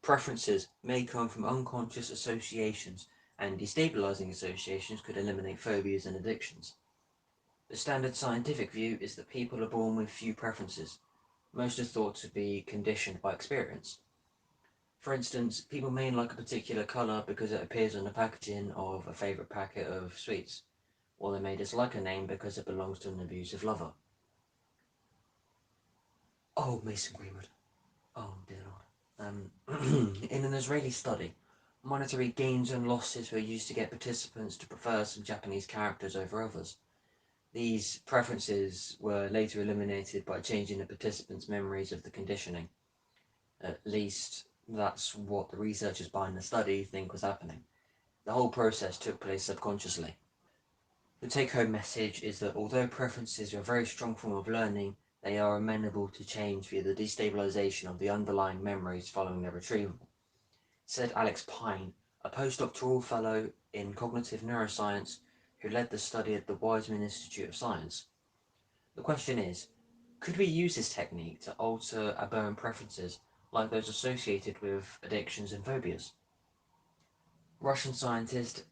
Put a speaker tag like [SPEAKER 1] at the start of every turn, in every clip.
[SPEAKER 1] Preferences may come from unconscious associations, and destabilizing associations could eliminate phobias and addictions. The standard scientific view is that people are born with few preferences. Most are thought to be conditioned by experience. For instance, people may like a particular colour because it appears on the packaging of a favourite packet of sweets, or they may dislike a name because it belongs to an abusive lover. Oh, Mason Greenwood. Oh, dear Lord. In an Israeli study, monetary gains and losses were used to get participants to prefer some Japanese characters over others. These preferences were later eliminated by changing the participants' memories of the conditioning. At least, that's what the researchers behind the study think was happening. The whole process took place subconsciously. The take-home message is that although preferences are a very strong form of learning, they are amenable to change via the destabilization of the underlying memories following their retrieval, said Alex Pine, a postdoctoral fellow in cognitive neuroscience who led the study at the Weizmann Institute of Science. The question is, could we use this technique to alter aberrant preferences like those associated with addictions and phobias? Russian scientist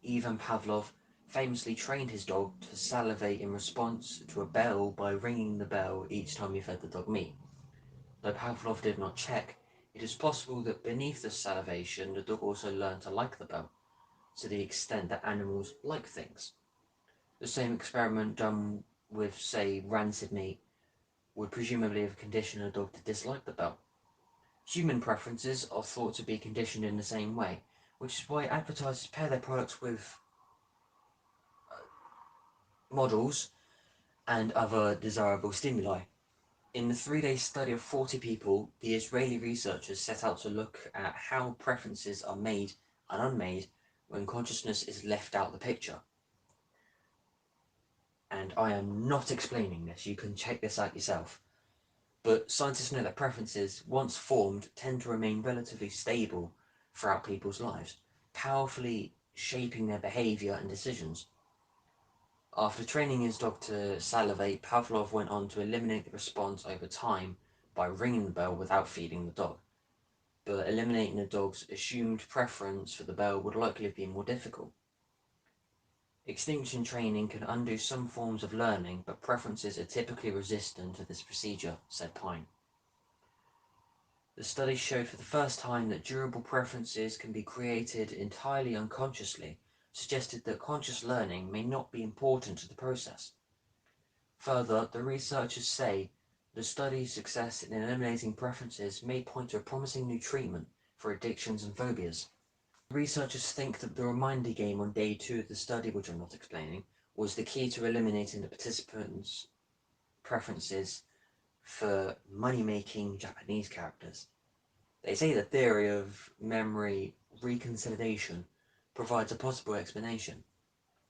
[SPEAKER 1] Ivan Pavlov famously trained his dog to salivate in response to a bell by ringing the bell each time he fed the dog meat. Though Pavlov did not check, it is possible that beneath the salivation the dog also learned to like the bell, to the extent that animals like things. The same experiment done with, say, rancid meat would presumably have conditioned a dog to dislike the bell. Human preferences are thought to be conditioned in the same way, which is why advertisers pair their products with models and other desirable stimuli. In the 3-day study of 40 people, the Israeli researchers set out to look at how preferences are made and unmade when consciousness is left out of the picture. And I am not explaining this, you can check this out yourself. But scientists know that preferences, once formed, tend to remain relatively stable throughout people's lives, powerfully shaping their behaviour and decisions. After training his dog to salivate, Pavlov went on to eliminate the response over time by ringing the bell without feeding the dog. But eliminating the dog's assumed preference for the bell would likely have been more difficult. Extinction training can undo some forms of learning, but preferences are typically resistant to this procedure, said Pine. The study showed for the first time that durable preferences can be created entirely unconsciously, suggested that conscious learning may not be important to the process. Further, the researchers say the study's success in eliminating preferences may point to a promising new treatment for addictions and phobias. Researchers think that the reminder game on day 2 of the study, which I'm not explaining, was the key to eliminating the participants' preferences for money-making Japanese characters. They say the theory of memory reconsolidation provides a possible explanation.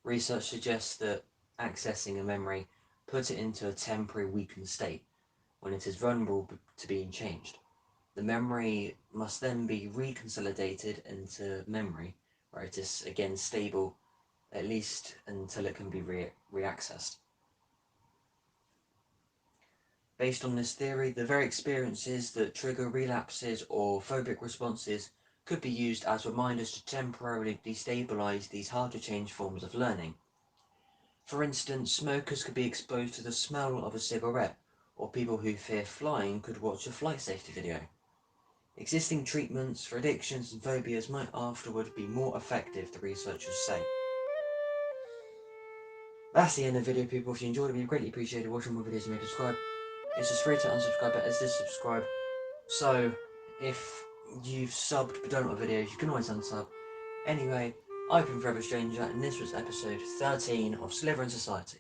[SPEAKER 1] Research suggests that accessing a memory puts it into a temporary weakened state when it is vulnerable to being changed. The memory must then be reconsolidated into memory, where it is again stable, at least until it can be reaccessed. Based on this theory, the very experiences that trigger relapses or phobic responses could be used as reminders to temporarily destabilize these hard-to-change forms of learning. For instance, smokers could be exposed to the smell of a cigarette, or people who fear flying could watch a flight safety video. Existing treatments for addictions and phobias might afterward be more effective, the researchers say. That's the end of the video, people. If you enjoyed it, we'd greatly appreciate watching more videos and maybe subscribe. It's just free to unsubscribe, but it's subscribe. So, if you've subbed but don't want videos, you can always unsub. Anyway, I've been Forever Stranger, and this was episode 13 of Sliver in Society.